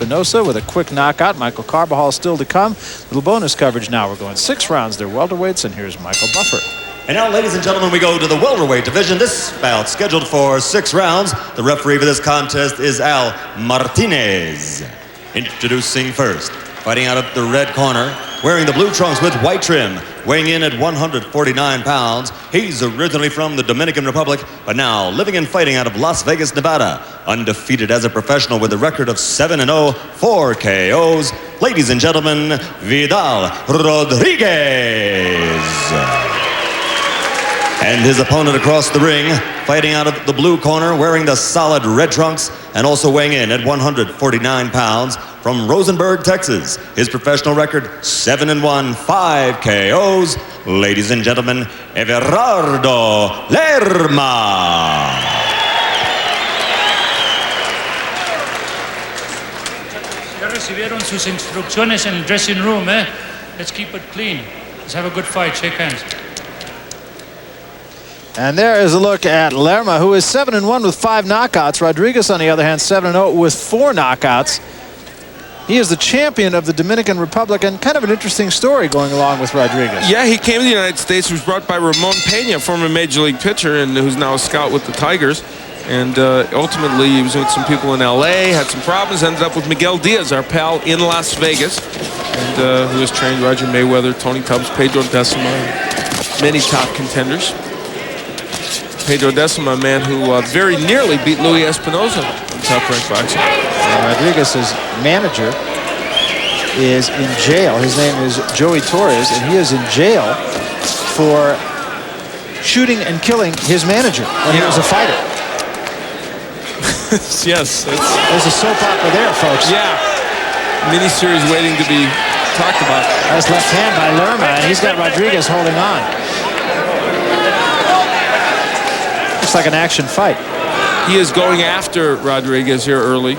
Espinosa with a quick knockout. Michael Carbajal still to come. Little bonus coverage now. We're going 6 rounds. They're welterweights, and here's Michael Buffer. And now, ladies and gentlemen, we go to the welterweight division. This bout scheduled for 6 rounds. The referee for this contest is Al Martinez. Introducing first, fighting out of the red corner, wearing the blue trunks with white trim, weighing in at 149 pounds. He's originally from the Dominican Republic, but now living and fighting out of Las Vegas, Nevada. Undefeated as a professional with a record of 7-0, 4 KOs. Ladies and gentlemen, Vidal Rodriguez. And his opponent across the ring, fighting out of the blue corner, wearing the solid red trunks, and also weighing in at 149 pounds, from Rosenberg, Texas. His professional record, 7-1, 5 KOs. Ladies and gentlemen, Everardo Lerma. Ya recibieron sus instrucciones en el dressing room, eh? Let's keep it clean. Let's have a good fight. Shake hands. And there is a look at Lerma, who is 7-1 with 5 knockouts. Rodriguez, on the other hand, 7-0 with 4 knockouts. He is the champion of the Dominican Republic, and kind of an interesting story going along with Rodriguez. Yeah, he came to the United States. He was brought by Ramon Pena, former Major League pitcher, and who's now a scout with the Tigers. And ultimately, he was with some people in L.A., had some problems, ended up with Miguel Diaz, our pal in Las Vegas, and who has trained Roger Mayweather, Tony Tubbs, Pedro Decima, and many top contenders. Pedro Decima, a man who very nearly beat Luis Espinosa in top-ranked boxing. Rodriguez's manager is in jail. His name is Joey Torres, and he is in jail for shooting and killing his manager when he was a fighter. Yes. There's a soap opera there, folks. Yeah. Mini-series waiting to be talked about. That's left hand by Lerma, and he's got Rodriguez holding on. Looks like an action fight. He is going after Rodriguez here early.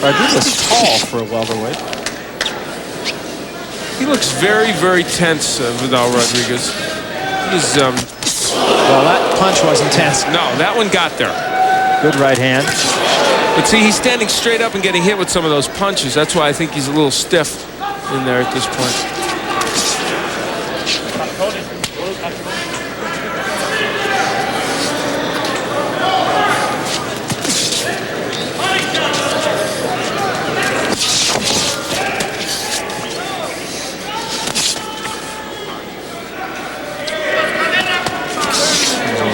Rodriguez is tall for a welterweight. He looks very, very tense, Vidal Rodriguez. He's, well, that punch wasn't tense. No, that one got there. Good right hand. But see, he's standing straight up and getting hit with some of those punches. That's why I think he's a little stiff in there at this point.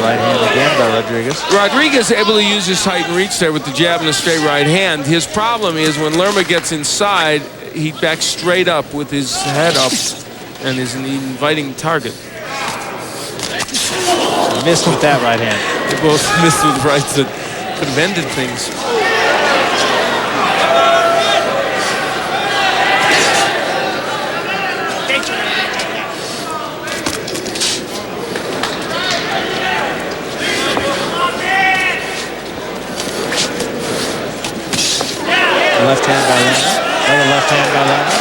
Right hand again by Rodriguez. Rodriguez able to use his height and reach there with the jab and the straight right hand. His problem is when Lerma gets inside, he backs straight up with his head up and is an inviting target. He missed with that right hand. They both missed with rights that could have ended things. Left hand by Lerma. Another left hand by Lerma.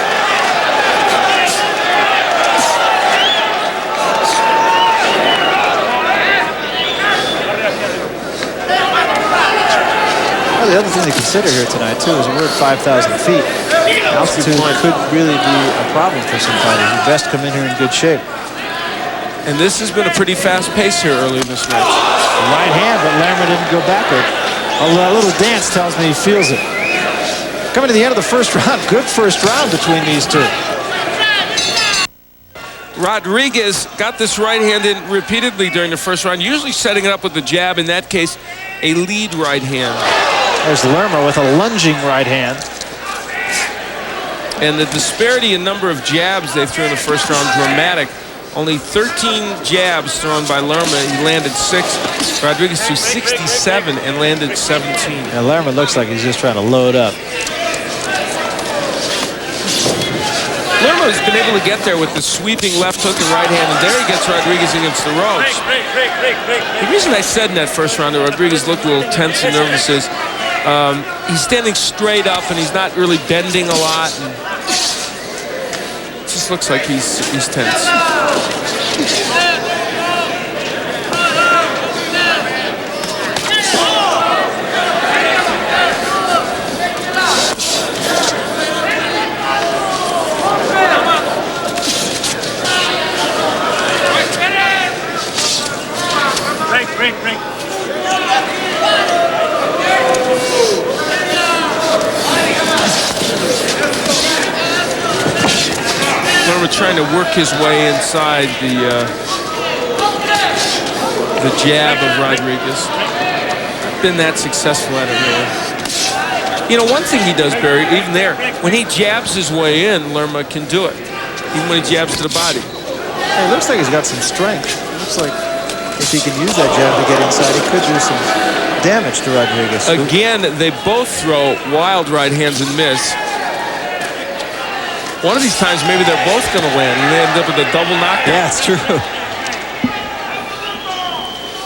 Well, the other thing to consider here tonight, too, is we're at 5,000 feet. Altitude could really be a problem for some fighters. You best come in here in good shape. And this has been a pretty fast pace here early in this match. Right hand, but Lerma didn't go backward. Although that little dance tells me he feels it. Coming to the end of the first round. Good first round between these two. Rodriguez got this right hand in repeatedly during the first round, usually setting it up with the jab. In that case, a lead right hand. There's Lerma with a lunging right hand. And the disparity in number of jabs they threw in the first round, dramatic. Only 13 jabs thrown by Lerma. He landed 6. Rodriguez threw 67 and landed 17. Now Lerma looks like he's just trying to load up. Lerma's been able to get there with the sweeping left hook and right hand, and there he gets Rodriguez against the ropes. The reason I said in that first round that Rodriguez looked a little tense and nervous is he's standing straight up and he's not really bending a lot. And it just looks like he's tense. Break. Lerma trying to work his way inside the jab of Rodriguez. Not been that successful at it, really. You know, one thing he does, Barry, even there, when he jabs his way in, Lerma can do it, even when he jabs to the body. It looks like he's got some strength. It looks like if he can use that jab to get inside, he could do some damage to Rodriguez. Again, they both throw wild right hands and miss. One of these times, maybe they're both going to land, and they end up with a double knockdown. Yeah, it's true.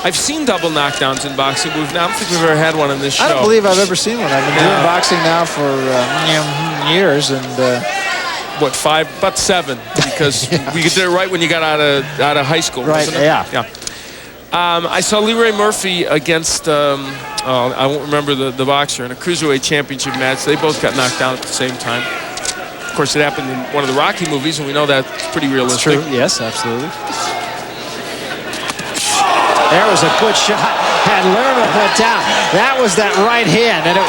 I've seen double knockdowns in boxing, but I don't think we've ever had one on this show. I don't believe I've ever seen one. I've been doing boxing now for years, and what, about 7? Because we did it right when you got out of high school. Right? Wasn't it? Yeah. I saw Leroy Murphy against I won't remember the boxer in a cruiserweight championship match. They both got knocked down at the same time. Of course, it happened in one of the Rocky movies, and we know that's pretty realistic. True. Yes, absolutely. There was a good shot. Had Lerma put down. That was that right hand, and it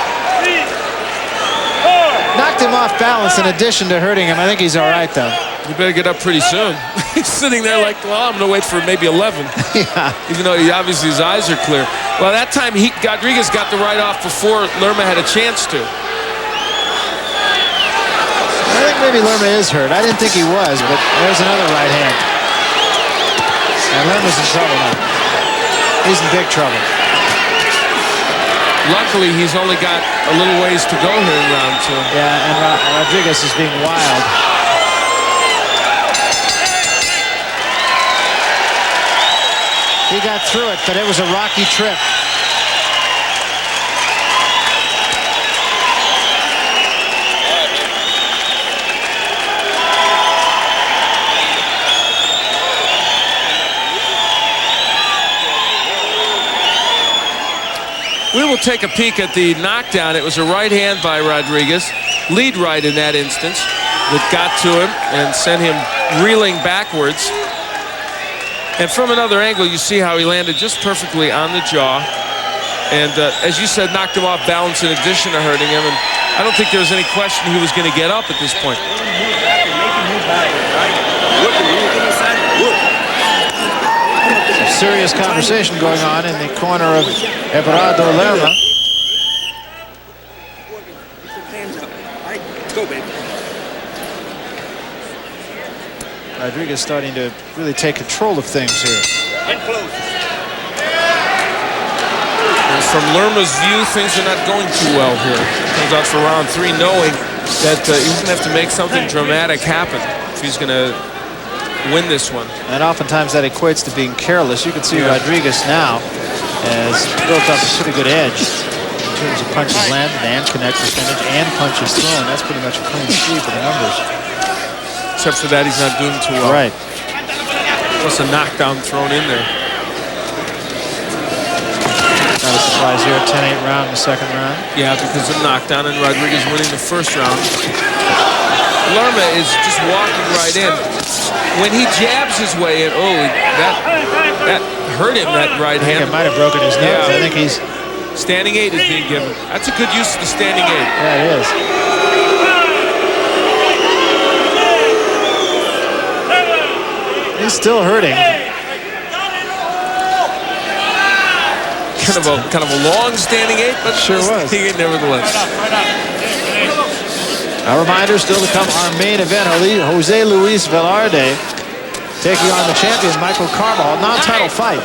knocked him off balance in addition to hurting him. I think he's all right, though. You better get up pretty soon. He's sitting there like, well, I'm going to wait for maybe 11. Yeah. Even though obviously his eyes are clear. Well, that time Rodriguez got the right off before Lerma had a chance to. I think maybe Lerma is hurt. I didn't think he was, but there's another right hand. And Lerma's in trouble now. He's in big trouble. Luckily, he's only got a little ways to go here in round 2. Yeah, and Rodriguez is being wild. He got through it, but it was a rocky trip. We will take a peek at the knockdown. It was a right hand by Rodriguez, lead right in that instance, that got to him and sent him reeling backwards. And from another angle, you see how he landed just perfectly on the jaw. And as you said, knocked him off balance in addition to hurting him. And I don't think there was any question he was going to get up at this point. Serious conversation going on in the corner of Everardo Lerma. Rodriguez starting to really take control of things here. And from Lerma's view, things are not going too well here. Comes out for round 3 knowing that he's going to have to make something dramatic happen if he's going to win this one. And oftentimes that equates to being careless. You can see Rodriguez now has built up a pretty good edge in terms of punches landed and connect percentage and punches thrown. That's pretty much a clean sweep of the numbers. Except for that, he's not doing too well. Right. Plus a knockdown thrown in there. Not a surprise here. 10-8 round in the second round. Yeah, because of knockdown and Rodriguez winning the first round. Lerma is just walking right in. When he jabs his way in, that hurt him, that right hand. I think it might have broken his nose. Yeah. I think he's... Standing 8 is being given. That's a good use of the standing 8. Yeah, it is. He's still hurting. Kind of a long standing 8, but sure was. Nevertheless. A reminder still to come, our main event, Jose Luis Velarde taking on the champion, Michael Carbajal, non-title fight.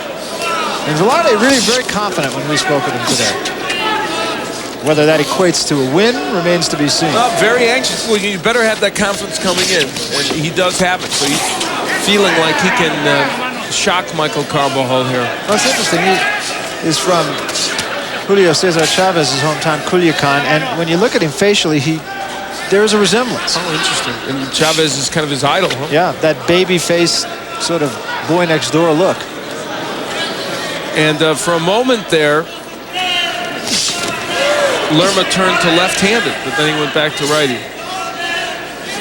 And Velarde really very confident when we spoke with him today. Whether that equates to a win remains to be seen. Well, very anxious. Well, you better have that confidence coming in, and he does have it. So he's feeling like he can shock Michael Carbajal here. Well, it's interesting. He is from Julio Cesar Chavez's hometown, Culiacan, and when you look at him facially, there is a resemblance. Oh, interesting. And Chavez is kind of his idol, huh? Yeah, that baby face sort of boy next door look. And for a moment there, Lerma turned to left-handed, but then he went back to righty.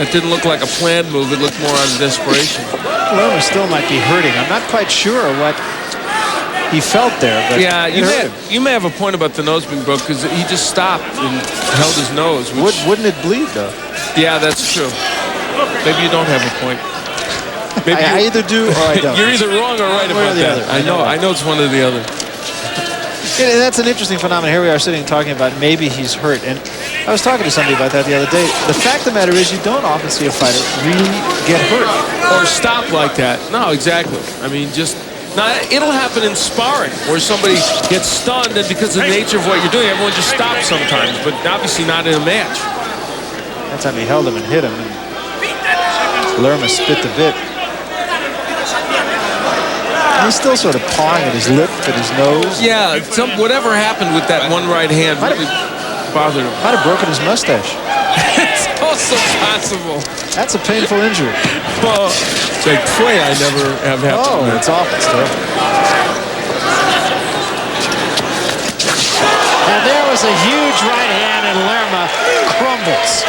That didn't look like a planned move. It looked more out of desperation. Lerma still might be hurting. I'm not quite sure what he felt there. But yeah, you may have a point about the nose being broke because he just stopped and held his nose. Wouldn't it bleed, though? Yeah, that's true. Maybe you don't have a point. Maybe I either do or I don't. You're either wrong or right about that. I know it's one or the other. And that's an interesting phenomenon. Here we are sitting talking about maybe he's hurt. And I was talking to somebody about that the other day. The fact of the matter is you don't often see a fighter really get hurt. Or stop like that. No, exactly. I mean, now, it'll happen in sparring where somebody gets stunned and because of the nature of what you're doing, everyone just stops sometimes, but obviously not in a match. That time he held him and hit him, and Lerma spit the bit. He's still sort of pawing at his lip, at his nose. Yeah, whatever happened with that one right hand really bothered him. Might have broken his mustache. It's also possible. That's a painful injury. Well, it's like, boy, I never have happened. Oh, it's awful stuff. And there was a huge right hand, and Lerma crumbles.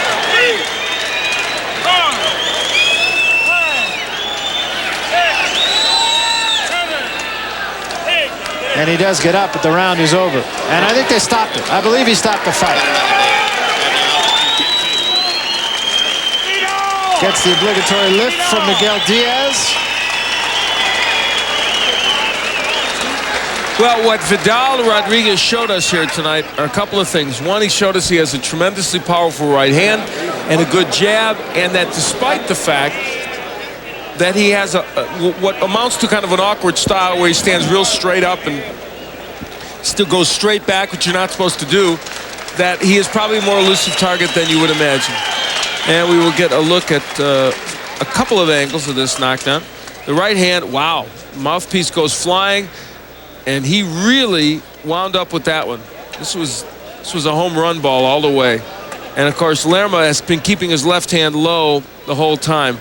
And he does get up, but the round is over. And I think they stopped it. I believe he stopped the fight. Gets the obligatory lift from Miguel Diaz. Well, what Vidal Rodriguez showed us here tonight are a couple of things. One, he showed us he has a tremendously powerful right hand and a good jab, and that despite the fact that he has what amounts to kind of an awkward style where he stands real straight up and still goes straight back, which you're not supposed to do, that he is probably a more elusive target than you would imagine. And we will get a look at a couple of angles of this knockdown. The right hand, wow, mouthpiece goes flying, and he really wound up with that one. This was a home run ball all the way. And, of course, Lerma has been keeping his left hand low the whole time.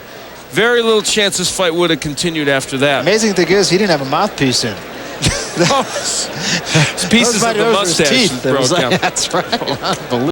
Very little chance this fight would have continued after that. Amazing thing is, he didn't have a mouthpiece in. Pieces of the mustache broke out. That's right. Unbelievable.